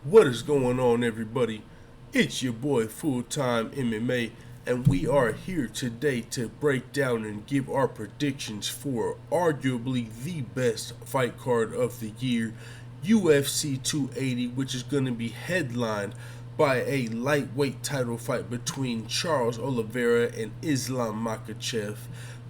What is going on, everybody? It's your boy Fulltime MMA, and we are here today to break down and give our predictions for arguably the best fight card of the year, UFC 280, which is going to be headlined by a lightweight title fight between Charles Oliveira and Islam Makhachev,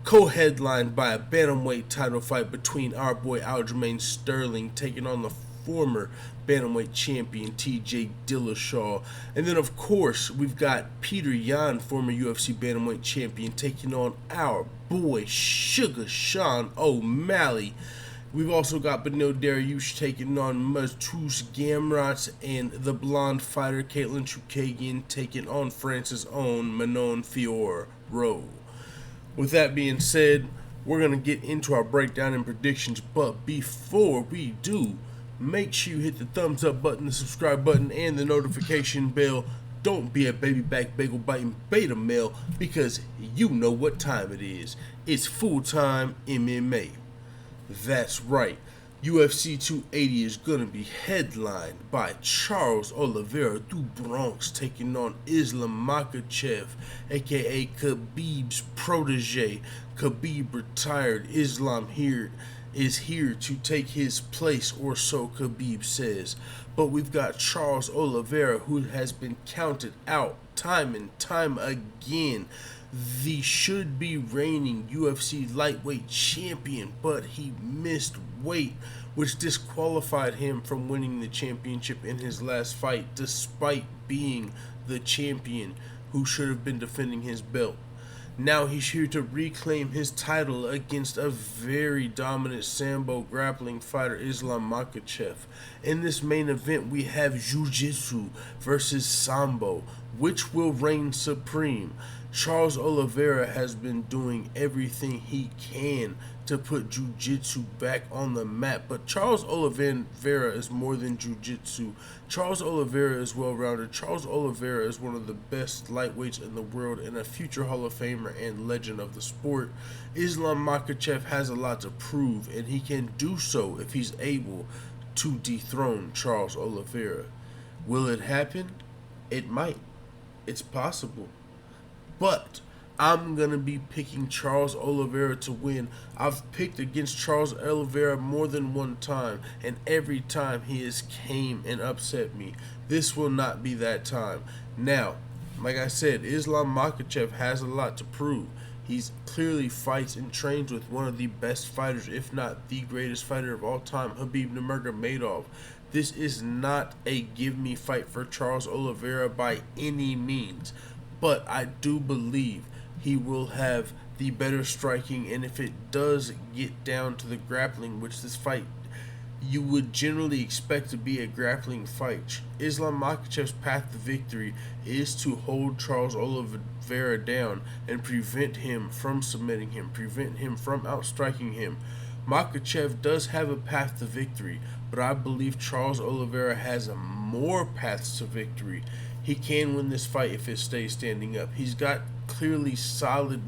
co-headlined by a bantamweight title fight between our boy Aljamain Sterling taking on the former bantamweight champion TJ Dillashaw. And then of course we've got Petr, former UFC bantamweight champion, taking on our boy Sugar Sean O'Malley. We've also got Beneil Dariush taking on Matuesz Gamrot, and the blonde fighter Katlyn Chookagian taking on France's own Manon Fiorot. With that being said, we're going to get into our breakdown and predictions, but before we do, make sure you hit the thumbs up button, the subscribe button, and the notification bell. Don't be a baby back bagel biting beta male, because you know what time it is. It's full-time MMA. That's right. UFC 280 is going to be headlined by Charles Oliveira du Bronx taking on Islam Makhachev, aka Khabib's protege. Khabib retired. Islam is here to take his place, or so Khabib says. But we've got Charles Oliveira, who has been counted out time and time again, the should-be reigning UFC lightweight champion, but he missed weight, which disqualified him from winning the championship in his last fight, despite being the champion who should have been defending his belt. Now he's here to reclaim his title against a very dominant Sambo grappling fighter, Islam Makhachev. In this main event, we have Jiu-Jitsu versus Sambo. Which will reign supreme? Charles Oliveira has been doing everything he can to put Jiu-Jitsu back on the map, but Charles Oliveira is more than Jiu-Jitsu. Charles Oliveira is well-rounded. Charles Oliveira is one of the best lightweights in the world and a future Hall of Famer and legend of the sport. Islam Makhachev has a lot to prove, and he can do so if he's able to dethrone Charles Oliveira. Will it happen? It might. It's possible. But I'm going to be picking Charles Oliveira to win. I've picked against Charles Oliveira more than one time, and every time he has came and upset me. This will not be that time. Now, like I said, Islam Makhachev has a lot to prove. He's clearly fights and trains with one of the best fighters, if not the greatest fighter of all time, Khabib Nurmagomedov. This is not a give-me fight for Charles Oliveira by any means, but I do believe he will have the better striking, and if it does get down to the grappling, which this fight you would generally expect to be a grappling fight, Islam Makhachev's path to victory is to hold Charles Oliveira down and prevent him from submitting him, prevent him from outstriking him. Makhachev does have a path to victory, but I believe Charles Oliveira has more paths to victory. He can win this fight if it stays standing up. He's got clearly solid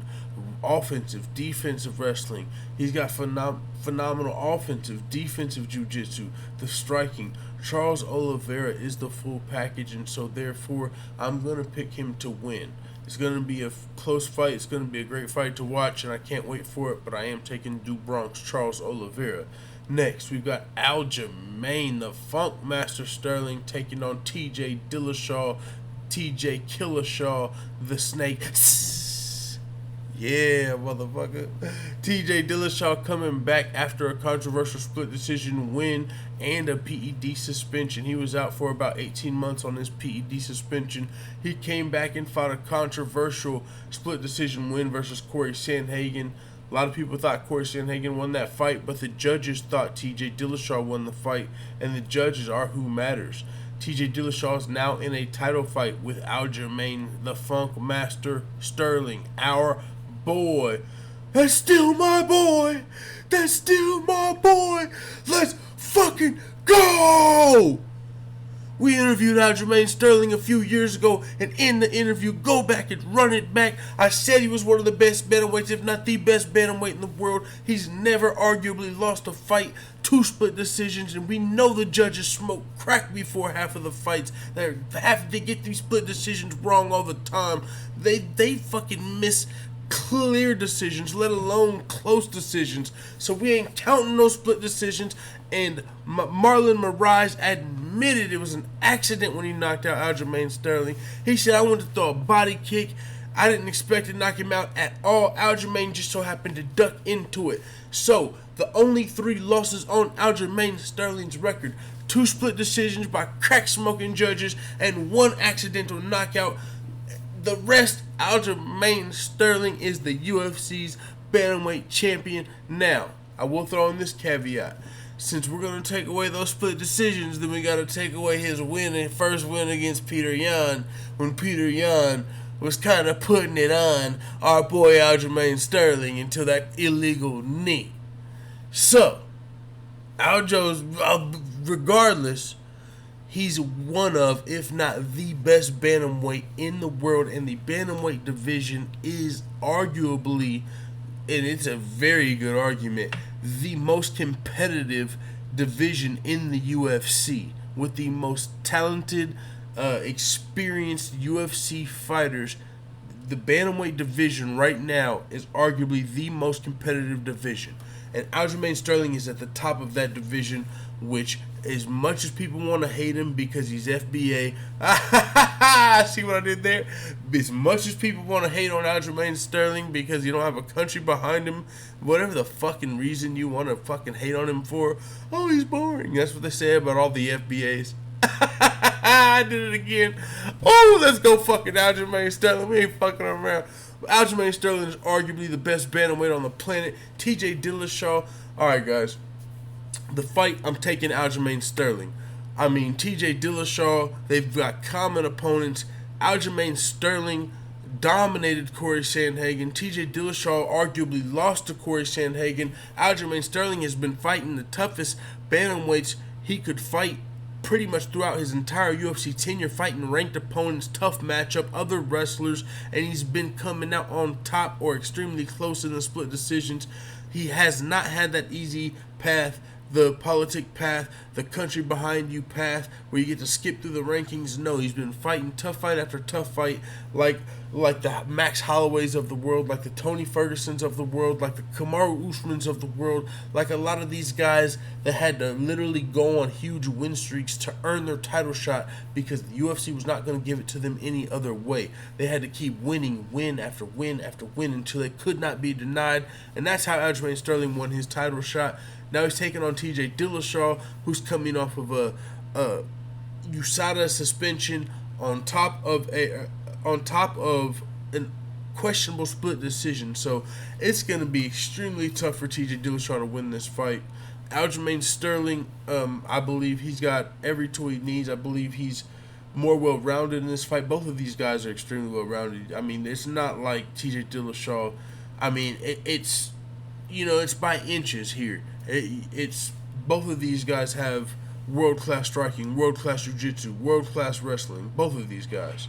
offensive, defensive wrestling. He's got phenomenal offensive, defensive jiu-jitsu, the striking. Charles Oliveira is the full package, and so therefore I'm going to pick him to win. It's going to be a close fight. It's going to be a great fight to watch, and I can't wait for it, but I am taking du Bronx Charles Oliveira. Next, we've got Aljamain, the Funk Master Sterling, taking on TJ Dillashaw, TJ Killashaw, the Snake. Yeah, motherfucker. TJ Dillashaw coming back after a controversial split decision win and a PED suspension. He was out for about 18 months on his PED suspension. He came back and fought a controversial split decision win versus Corey Sandhagen. A lot of people thought Corey Sandhagen won that fight, but the judges thought TJ Dillashaw won the fight, and the judges are who matters. TJ Dillashaw is now in a title fight with Aljamain, the Funk Master Sterling, our boy. That's still my boy. That's still my boy. Let's fucking go. We interviewed Aljamain Sterling a few years ago, and in the interview, go back and run it back, I said he was one of the best bantamweights, if not the best bantamweight in the world. He's never arguably lost a fight, 2 split decisions, and we know the judges smoke crack before half of the fights. They get these split decisions wrong all the time. They fucking miss clear decisions, let alone close decisions. So we ain't counting those split decisions. And Marlon Moraes admitted it was an accident when he knocked out Aljamain Sterling. He said, I wanted to throw a body kick. I didn't expect to knock him out at all. Aljamain just so happened to duck into it. So the only 3 losses on Aljamain Sterling's record, 2 split decisions by crack-smoking judges and 1 accidental knockout. The rest, Aljamain Sterling is the UFC's bantamweight champion. Now, I will throw in this caveat. Since we're going to take away those split decisions, then we got to take away his first win against Petr Yan, when Petr Yan was kind of putting it on our boy Aljamain Sterling until that illegal knee. So, Aljo's, regardless, he's one of, if not the best bantamweight in the world, and the bantamweight division is arguably, and it's a very good argument, the most competitive division in the UFC, with the most talented, experienced UFC fighters. The bantamweight division right now is arguably the most competitive division, and Aljamain Sterling is at the top of that division, which, as much as people want to hate him because he's FBA, see what I did there? As much as people want to hate on Aljamain Sterling because you don't have a country behind him, whatever the fucking reason you want to fucking hate on him for, oh, he's boring. That's what they say about all the FBAs. I did it again. Oh, let's go fucking Aljamain Sterling. We ain't fucking around. Aljamain Sterling is arguably the best bantamweight on the planet. TJ Dillashaw. All right, guys. The fight, I'm taking Aljamain Sterling. I mean, TJ Dillashaw, they've got common opponents. Aljamain Sterling dominated Corey Sandhagen. TJ Dillashaw arguably lost to Corey Sandhagen. Aljamain Sterling has been fighting the toughest bantamweights he could fight pretty much throughout his entire UFC tenure, fighting ranked opponents, tough matchup, other wrestlers, and he's been coming out on top or extremely close in the split decisions. He has not had that easy path, the politic path, the country behind you path, where you get to skip through the rankings. No, he's been fighting tough fight after tough fight, like the Max Holloways of the world, like the Tony Fergusons of the world, like the Kamaru Usmans of the world, like a lot of these guys that had to literally go on huge win streaks to earn their title shot because the UFC was not going to give it to them any other way. They had to keep winning win after win after win until they could not be denied, and that's how Aljamain Sterling won his title shot. Now he's taking on TJ Dillashaw, who's coming off of a USADA suspension on top of an questionable split decision. So it's going to be extremely tough for TJ Dillashaw to win this fight. Aljamain Sterling, I believe he's got every tool he needs. I believe he's more well-rounded in this fight. Both of these guys are extremely well-rounded. I mean, it's not like TJ Dillashaw. I mean, it's by inches here. It's both of these guys have world-class striking, world-class jiu-jitsu, world-class wrestling, both of these guys.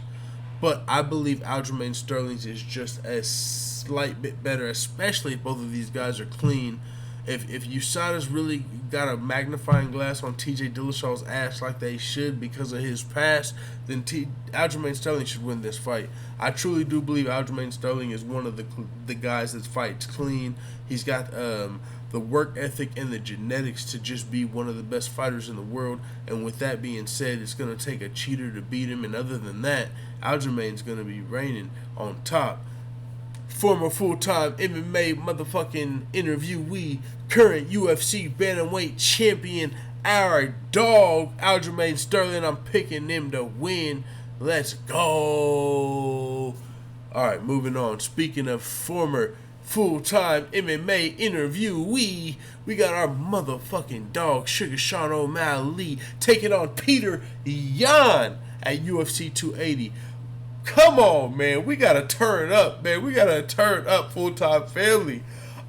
But I believe Aljamain Sterling's is just a slight bit better, especially if both of these guys are clean. If USADA's really got a magnifying glass on TJ Dillashaw's ass like they should because of his past, then Aljamain Sterling should win this fight. I truly do believe Aljamain Sterling is one of the guys that fights clean. He's got the work ethic and the genetics to just be one of the best fighters in the world. And with that being said, it's going to take a cheater to beat him. And other than that, Aljamain's going to be reigning on top. Former full-time MMA motherfucking interviewee, current UFC bantamweight champion, our dog, Aljamain Sterling. I'm picking him to win. Let's go. Alright, moving on. Speaking of former full-time MMA interviewee, we got our motherfucking dog, Sugar Sean O'Malley, taking on Petr Yan at UFC 280. Come on, man. We got to turn up, man. We got to turn up, full-time family.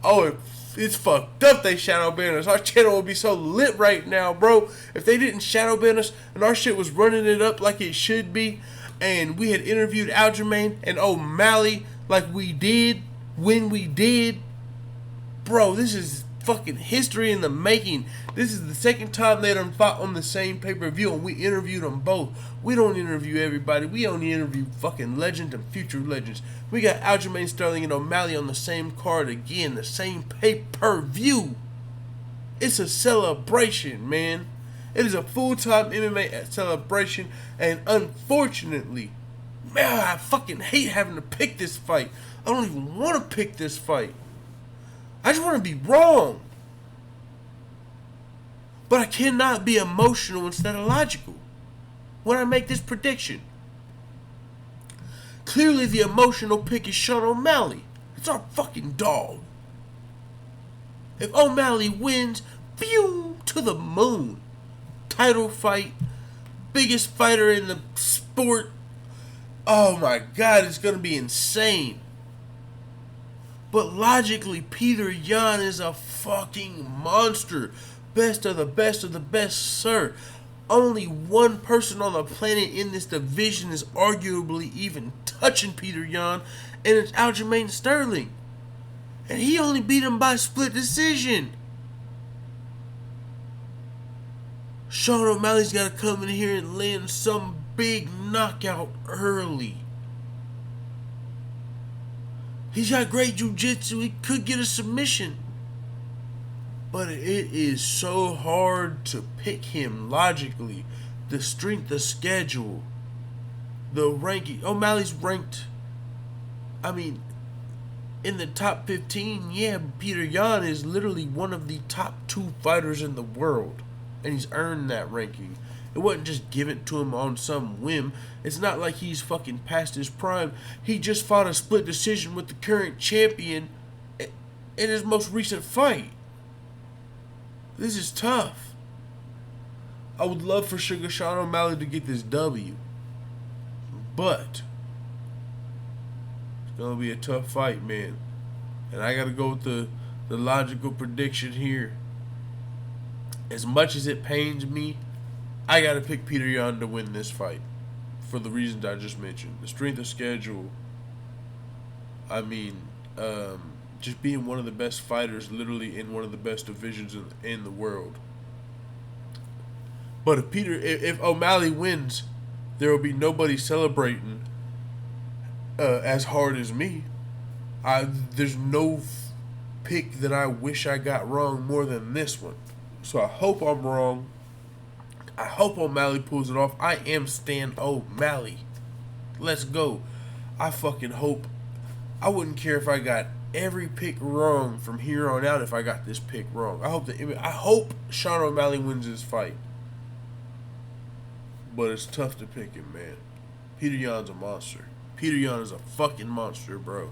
Oh, It's fucked up they shadow ban us. Our channel would be so lit right now, bro. If they didn't shadow ban us and our shit was running it up like it should be, and we had interviewed Aljamain and O'Malley like we did when we did, bro, this is fucking history in the making. This is the second time they done fought on the same pay-per-view and we interviewed them both. We don't interview everybody. We only interview fucking legends and future legends. We got Aljamain, Sterling, and O'Malley on the same card again, the same pay-per-view. It's a celebration, man. It is a full-time MMA celebration, and unfortunately, man, I fucking hate having to pick this fight. I don't even want to pick this fight. I just want to be wrong. But I cannot be emotional instead of logical when I make this prediction. Clearly the emotional pick is Sean O'Malley. It's our fucking dog. If O'Malley wins, phew, to the moon. Title fight, biggest fighter in the sport. Oh my God, it's going to be insane. But logically, Petr Yan is a fucking monster. Best of the best of the best, sir. Only one person on the planet in this division is arguably even touching Petr Yan, and it's Aljamain Sterling. And he only beat him by split decision. Sean O'Malley's got to come in here and land some big knockout early. He's got great jiu-jitsu. He could get a submission. But it is so hard to pick him logically. The strength, the schedule, the ranking. O'Malley's ranked, I mean, in the top 15. Yeah, Petr Yan is literally one of the top 2 fighters in the world. And he's earned that ranking. It wasn't just given to him on some whim. It's not like he's fucking past his prime. He just fought a split decision with the current champion in his most recent fight. This is tough. I would love for Sugar Sean O'Malley to get this W. But it's going to be a tough fight, man. And I got to go with the logical prediction here. As much as it pains me, I got to pick Petr Yan to win this fight for the reasons I just mentioned. The strength of schedule. I mean, just being one of the best fighters literally in one of the best divisions in the world. But if O'Malley wins, there will be nobody celebrating as hard as me. There's no pick that I wish I got wrong more than this one. So I hope I'm wrong. I hope O'Malley pulls it off. I am Stan O'Malley. Let's go. I fucking hope. I wouldn't care if I got every pick wrong from here on out if I got this pick wrong. I hope Sean O'Malley wins this fight. But it's tough to pick him, man. Petr Yan's a monster. Petr Yan is a fucking monster, bro.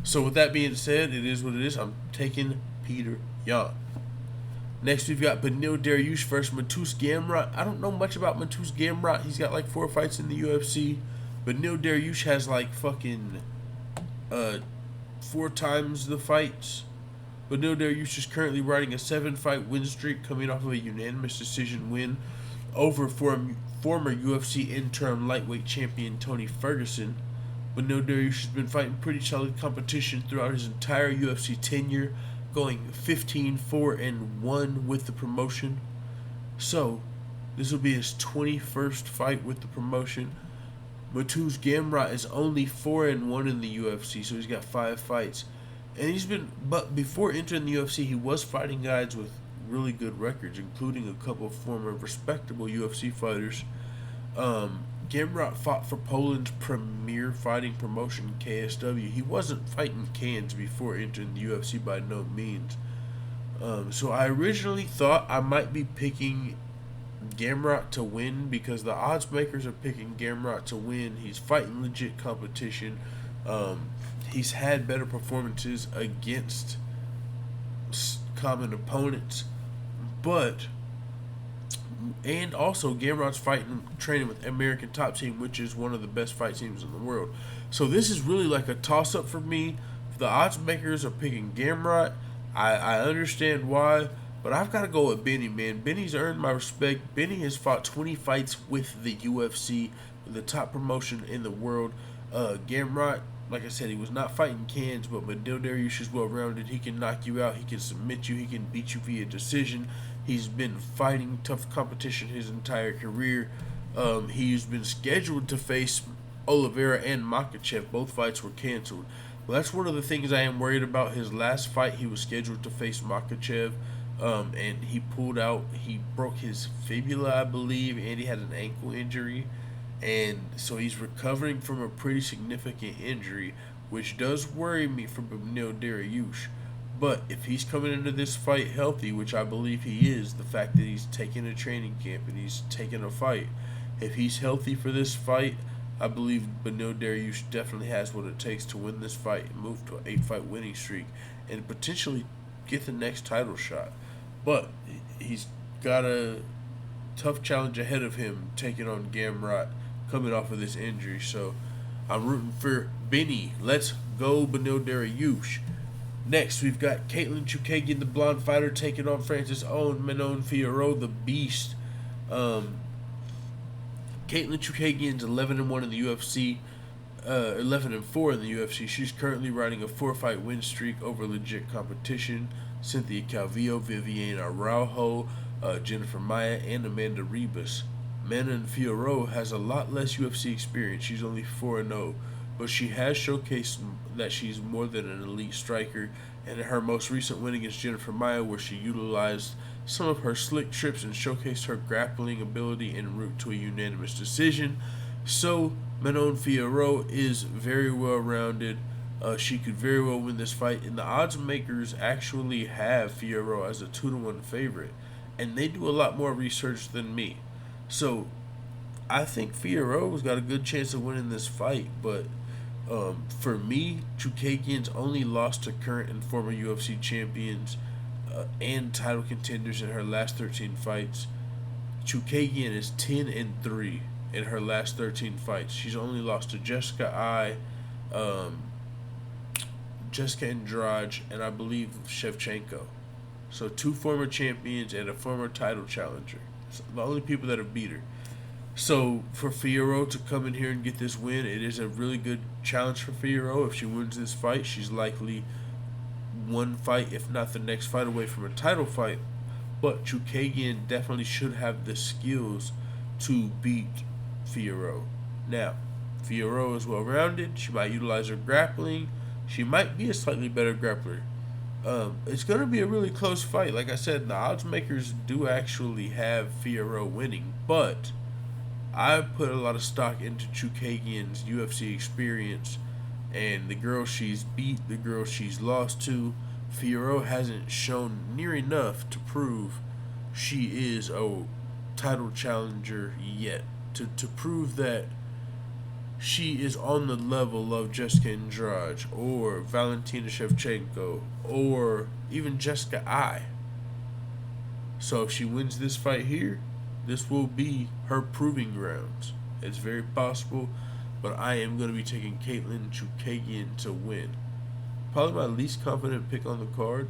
So with that being said, it is what it is. I'm taking Petr Yan. Next, we've got Beneil Dariush versus Matuesz Gamrot. I don't know much about Matuesz Gamrot. He's got like 4 fights in the UFC. Beneil Dariush has like fucking 4 times the fights. Beneil Dariush is currently riding a 7-fight win streak, coming off of a unanimous decision win over former UFC interim lightweight champion Tony Ferguson. Beneil Dariush has been fighting pretty solid competition throughout his entire UFC tenure, going 15-4-1 with the promotion. So, this will be his 21st fight with the promotion. Matuesz Gamrot is only 4-1 in the UFC, so he's got 5 fights. And but before entering the UFC, he was fighting guys with really good records, including a couple of former respectable UFC fighters. Gamrot fought for Poland's premier fighting promotion, KSW. He wasn't fighting cans before entering the UFC by no means. So I originally thought I might be picking Gamrot to win because the odds makers are picking Gamrot to win. He's fighting legit competition. He's had better performances against common opponents. And also Gamrot's training with American Top Team, which is one of the best fight teams in the world. So this is really like a toss-up for me. The odds makers are picking Gamrot. I understand why, but I've got to go with Beneil, man. Beneil's earned my respect. Beneil has fought 20 fights with the UFC, the top promotion in the world. Gamrot, like I said, he was not fighting cans, but Dariush is well-rounded. He can knock you out. He can submit you. He can beat you via decision. He's been fighting tough competition his entire career. He's been scheduled to face Oliveira and Makhachev. Both fights were canceled. Well, that's one of the things I am worried about. His last fight, he was scheduled to face Makhachev, and he pulled out. He broke his fibula, I believe, and he had an ankle injury. And so he's recovering from a pretty significant injury, which does worry me for Beneil Dariush. But if he's coming into this fight healthy, which I believe he is, the fact that he's taking a training camp and he's taking a fight, if he's healthy for this fight, I believe Beneil Dariush definitely has what it takes to win this fight and move to an 8-fight winning streak and potentially get the next title shot. But he's got a tough challenge ahead of him taking on Gamrot coming off of this injury. So I'm rooting for Beneil. Let's go Beneil Dariush. Next, we've got Katlyn Chookagian, the blonde fighter, taking on France's own Manon Fiorot, the beast. Katlyn Chookagian's 11-1 in the UFC, 11-4 in the UFC. She's currently riding a 4-fight win streak over legit competition. Cynthia Calvillo, Viviane Araujo, Jennifer Maia, and Amanda Ribas. Manon Fiorot has a lot less UFC experience. She's only 4-0, but she has showcased that she's more than an elite striker. And in her most recent win against Jennifer Maia, where she utilized some of her slick trips and showcased her grappling ability en route to a unanimous decision. So Manon Fiorot is very well rounded. She could very well win this fight, and the odds makers actually have Fiorot as a 2-1 favorite, and they do a lot more research than me. So I think Fiorot's got a good chance of winning this fight, but for me, Chookagian's only lost to current and former UFC champions and title contenders in her last 13 fights. Chookagian is 10-3 in her last 13 fights. She's only lost to Jessica Andrade, and I believe Shevchenko. So 2 former champions and a former title challenger. So the only people that have beat her. So for Fiorot to come in here and get this win, it is a really good challenge for Fiorot. If she wins this fight, she's likely one fight, if not the next fight, away from a title fight. But Chookagian definitely should have the skills to beat Fiorot. Now, Fiorot is well-rounded. She might utilize her grappling. She might be a slightly better grappler. It's going to be a really close fight. Like I said, the odds makers do actually have Fiorot winning, but I put a lot of stock into Chookagian's UFC experience and the girl she's beat, the girl she's lost to. Fiorot hasn't shown near enough to prove she is a title challenger yet. To prove that she is on the level of Jessica Andrade or Valentina Shevchenko or even Jessica I. So if she wins this fight here, this will be her proving grounds. It's very possible, but I am going to be taking Katlyn Chookagian to win. Probably my least confident pick on the card,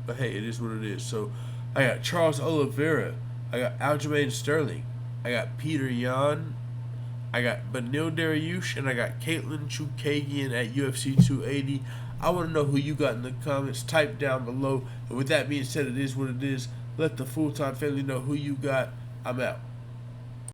but hey, it is what it is. So I got Charles Oliveira, I got Aljamain Sterling, I got Petr Yan, I got Beneil Dariush, and I got Katlyn Chookagian at UFC 280. I want to know who you got in the comments. Type down below. And with that being said, it is what it is. Let the full-time family know who you got. I'm out.